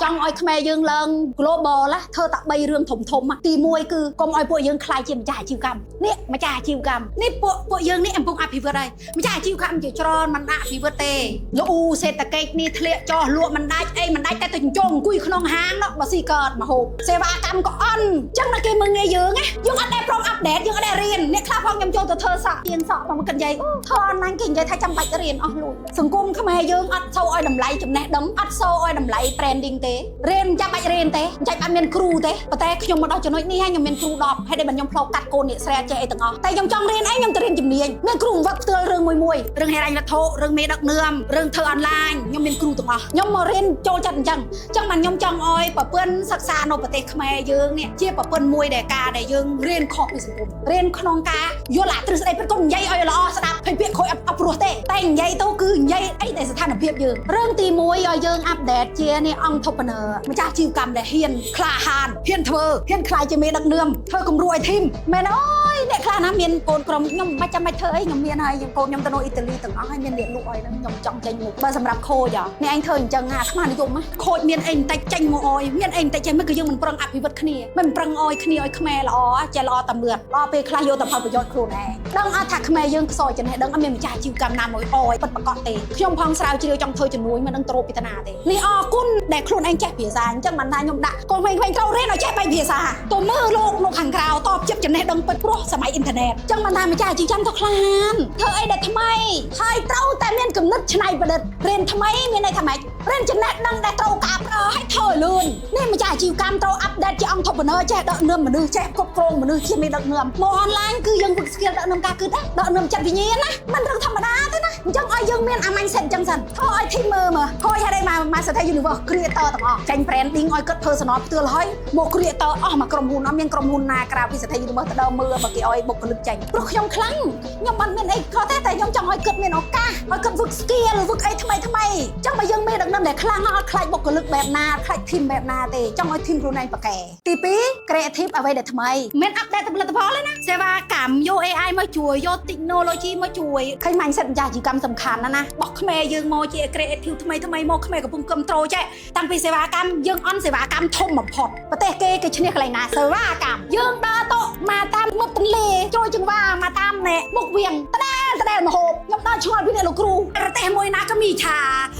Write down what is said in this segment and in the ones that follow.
ចង់ឲ្យខ្មែរយើងឡើង global ឡាធ្វើតែ3រឿងធំទី1គឺកុំឲ្យពួកយើងខ្លាចជាម្ចាស់អាជីវកម្មនេះម្ចាស់អាជីវកម្មនេះពួកយើងនេះអំពុងអភិវឌ្ឍហើយម្ចាស់អាជីវកម្មជាច្រើនមិនដាក់អភិវឌ្ឍទេលោកអ៊ូសេដ្ឋកិច្ចនេះធ្លាក់ចុះលក់មិនដាច់អីមិនដាច់តែទៅជង្គអង្គុយក្នុងហាងនោះបើស៊ីកើតមកហូបសេវាកម្មក៏អន់អញ្ចឹងដល់គេមើលងាយយើងណាយើងអត់ដែលព្រមអាប់ដេតយើងអត់ដែលរៀនអ្នកខ្លះផងខ្ញុំចូលទៅធ្វើសក់ទៀងសក់មកគិតនិយាយធ្វើអនឡាញគេនិយាយថាចាំបាច់រៀនអស់លុយសង្គមខ្មែរយើងអត់សូវឲ្យតម្លៃចំណេះដឹងអត់សូវឲ្យតម្លៃ branding ទេរៀនចាំបាច់រៀនទេចាំអត់មានគ្រូទេប៉ុន្តែខ្ញុំមកដល់ចំណុចនេះហើយខ្ញុំមានគ្រូ10ហើយដែលខ្ញុំផ្លោកាត់កូនអ្នកស្រីចេះអីទាំងអស់តែខ្ញុំចង់រៀនអីខ្ញុំទៅរៀនជំនាញមានគ្រូវឹកផ្ទាល់រឿងមួយរឿងហេរញ្ញវត្ថុរឿងមេដឹកនាំរឿងធ្វើអនឡាញខ្ញុំមានគ្រូទាំងអស់ខ្ញុំមករៀនចូលចិត្តអញ្ចឹងបានខ្ញុំចង់ឲ្យប្រពន្ធសិក្សានៅប្រទេសខ្មែរយើងនេះជាប្រពន្ធមួយដែលការដែលយើងរៀនខុសពីសង្គមរៀនក្នុងការយល់អាទ្រឹស្ដីពិតកុំនិយាយឲ្យល្អស្ដាប់ហើយពាក្យខូចអត់ព្រោះទេតែនិយាយទៅគឺនិយាយអីដែលស្ថានភាពយើងរឿងទី1ឲ្យយើងអាប់ដេតជានេះអង្គ entrepreneur ម្ចាស់អាជីវកម្មដែលហ៊ានក្លាហានហ៊ានធ្វើហ៊ានខ្លាយជាមេដឹកនាំធ្វើគំរូឲ្យធីមមែនអើយអ្នកខ្លះណាមានកូនក្រុមខ្ញុំមិនបាច់ចាំបាច់ធ្វើអីខ្ញុំមានហើយកូនខ្ញុំទៅនៅអ៊ីតាលីទាំងអស់ហើយមានអ្នកលក់ឲ្យហ្នឹងខ្ញុំចង់ចេញមុខបើសម្រាប់ខូចអ្នកឯងធ្វើអញ្ចឹងអាស្មាននិយមខូចមានអីបន្តិចចេញមកអោយមានអីបន្តិចចេះមិនគឺយើងមិនប្រឹងអភិវឌ្ឍគ្នាមិនប្រឹងអោយគ្នាឲ្យខ្មែរល្អចេះល្អតែមឿតដល់ពេលខ្លះយកតែផលប្រយោជន៍ខ្លួនឯងដឹងអត់ថាខ្មែរយើងខ្សោយចំណេះដឹងអត់មានម្ចាស់អាជីវកម្មណាមួយអោយពិតប្រកបទេខ្ញុំផងស្រាវជ្រាវចង់ធ្វើជំនួយមិនដឹងទៅរកពីតាណាទេនេះអរគុណដែលខ្លួនឯងចេះភាសាអញ្ចឹងបានថាខ្ញុំដាក់កូនក្មេងៗត្រូវរៀនឲ្យចេះ3ភាសាទៅមើលលោកនៅខាងក្រៅតបជិបចំណេះដឹងពិតព្រោះសម័យអ៊ីនធឺណិតអញ្ចឹងបានថាម្ចាស់អាជីវកម្មទៅខ្លានធ្វើអីដែលថ្មីហើយត្រូវតែមានគំនិតច្នៃប្រឌិតរៀនថ្មីមានន័យថាម៉េចរៀនចំណេះដឹងដែលត្រូវការប្រើឲ្យធ្វើលឿននេះម្ចាស់អាជីវកម្មត្រូវអាប់ដេតជា entrepreneur ចេះដឹកនាំមនុស្សចេះគ្រប់គ្រងមនុស្សជាមេដឹកនាំមកអនឡាញគឺយើងฝึก skill ដឹកនាំការគិតណាដឹកនាំចិត្តវិញ្ញាណណាមិនរឿងធម្មតាទេណាអញ្ចឹងឲ្យយើងមានអា mindset អញ្ចឹងសិនធ្វើឲ្យ team មើលខូចហេតុអីមកស្ថិត universe creator ទាំងអស់ចេញ branding ឲ្យគាត់ personal ផ្ទាល់ហើយមក creator អស់មកក្រុមហ៊ុនអត់មានក្រុមហ៊ុនណាក្រៅពីស្ថិត universe ទៅដើមមើលបើគេឲ្យបុគ្គលិកចេញព្រោះខ្ញុំខ្លាំងខ្ញុំមិនមានអីខុសទេតែខ្ញុំចង់ឲ្យគាត់មានឱកាសឲ្យគាត់ฝึก skill ฝึกអីថ្មីអញ្ចឹងបើយើងមានដឹកនាំដែលខ្លាំងអត់ខ្លាចបុគ្គលិកបែបណាខ្លាច team បែបណាទេចង់ឲ្យ team ខ្លួនឯងប្រកែទី2 creative អ្វីដែលថ្មីមិនអាប់ដេតផលិតផលទេណាសេវាកម្មយក AI មកជួយយក technology មកជួយឃើញ mindset ម្ចាស់អាជីវកម្មសំខាន់ណាបោះខ្មែរយើងមកជា creative ថ្មីមកខ្មែរកំពុងគ្រប់ត្រូលចេះតាំងពីសេវាកម្មយើងអន់សេវាកម្មធំបំផុតប្រទេសគេឈ្នះកន្លែងណាសេវាកម្មយើងដើរទៅមកតាមមុខទន្លេចូលចង្វាមកតាមមុខវាងតដែលមហូបខ្ញុំដើរឆ្ងល់ពីអ្នកលោកគ្រូប្រទេសមួយណាក៏មានឆា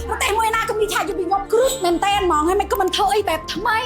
ប្រទេសមួយណាក៏មានឆាយពីខ្ញុំគ្រឹះមែនតែនហ្មងហើយមិនក៏មិនធ្វើអីបែបថ្មី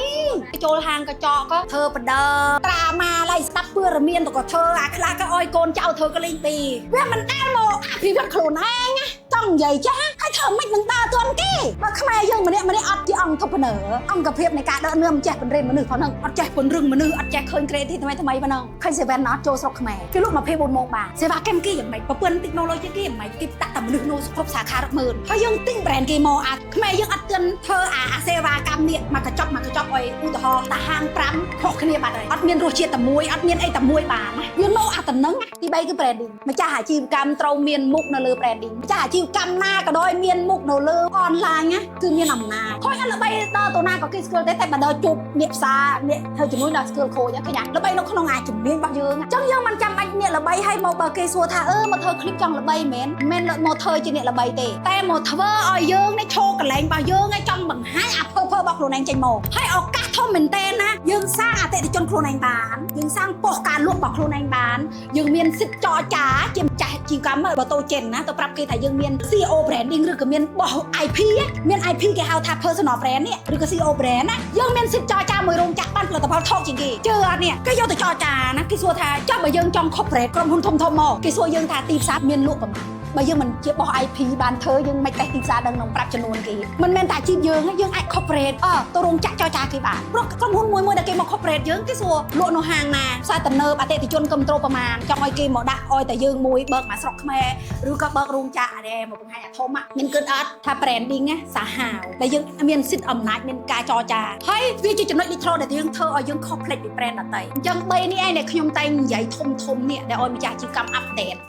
ចូលហាងកញ្ចក់ក៏ធ្វើបដិត្រាម៉ាឡៃស្ដាប់ព័ត៌មានទៅក៏ធ្វើអាខ្លះក៏ឲ្យកូនចៅធ្វើក៏លេងទីវាមិនដែលមកអភិវឌ្ឍខ្លួនឯងចង់និយាយចាស់ហើយធ្វើមិននឹងដើរទាន់គេបើខ្មែរយើងម្នាក់អត់ជាអង្គentrepreneurអង្គភាពនៃការដឹកនាំចេះពង្រៀនមនុស្សផងហ្នឹងអត់ចេះពង្រឹងមនុស្សអត់ចេះឃើញ creative ថ្មីផងហ្នឹងឃើញ seven អត់ចូលស្រុកខ្មែរគេលក់24ម៉ោងបានសេវាកម្មគេយ៉ាងម៉េចប្រព័ន្ធ technology គេយ៉ាងម៉េចគេដាក់តែមនុស្សនៅគ្រប់សាខារាប់ម៉ឺនហើយយើងទិញ brand គេមកអាខ្មែរយើងអត់ទាន់ធ្វើអាសេវាកម្មនេះមកកញ្ចប់ឲ្យឧទាហរណ៍តាហាង5ខុសគ្នាបាត់ហើយអត់មានរសជាតិតែមួយអត់មានអីតែមួយបានណាវានៅអាតំណឹងទី3គឺ branding ម្ចាស់អាជីវកម្មត្រូវមានមុខនៅលើ branding ម្ចាស់អាជីវកម្មណាក៏ដោយមានមុខនៅលើ online ណាគឺមានអំណាចខូចអត់ល្បីដល់ទៅណាក៏គេ skill ទេតែបើដល់ជួបអ្នកផ្សារអ្នកធ្វើជំនួយដល់ skill ខូចឃើញល្បីនៅក្នុងអាជំនាញរបស់យើងអញ្ចឹងយើងមិនចាំបាច់អ្នកល្បីឲ្យមកបើគេសួរថាមកធ្វើ clip ចង់ល្បីមែនមកធ្វើជាអ្នកល្បីទេតែមកធ្វើឲ្យយើងនេះឈរកន្លែងរបស់យើងឲ្យចង់បង្ហាញអាភើរបស់ខ្លួនឯងចេញមកហើយឱកាសធំមែនតើណាយើងសាងអតិថិជនខ្លួនឯងបានយើងសាងប៉ុស្តិ៍ការលក់របស់ខ្លួនឯងបានយើងមានសិទ្ធិចរចាជាម្ចាស់អាជីវកម្មបើតូចេនណាទៅប្រាប់គេថាយើងមាន CEO branding ឬក៏មានបោះ IP មាន IP គេហៅថា personal brand នេះឬក៏ CEO brand ណាយើងមានសិទ្ធិចរចាមួយរោងចក្របានផលិតផលថោកជាងគេជឿអត់នេះគេយកទៅចរចាណាគេសួរថាចុះបើយើងចង់ corporate ក្រុមហ៊ុនធំមកគេសួរយើងថាទីផ្សារមានលក់ប្រមាណបើយើងមិនជាបោះ IP បានធ្វើយើងមិនតេស្តទីផ្សារដឹងក្នុងប្រាប់ចំនួនគេមិនមែនតែអាជីពយើងអាច corporate ទៅរោងចក្រចរចាគេបានព្រោះក្រុមហ៊ុនមួយដែលគេមក corporate យើងគេសួរលក់នៅហាងណាផ្សារទំនើបអតិថិជនគ្រប់ត្រូលប្រមាណចង់ឲ្យគេមកដាក់ឲ្យតែយើងមួយបើកមកស្រុកខ្មែរឬក៏បើករោងចក្រអីមកបង្ហាញអាធំមានគិតអត់ថា branding សាហាវដែលយើងមានសិទ្ធិអំណាចមានការចរចាហើយវាជាចំណុច neutral ដែលយើងធ្វើឲ្យយើង complex ពី brand ដទៃអញ្ចឹង3នេះឯងដែលខ្ញុំតែងនិយាយធំនេះដែលឲ្យម្ចាស់អាជីវកម្ម update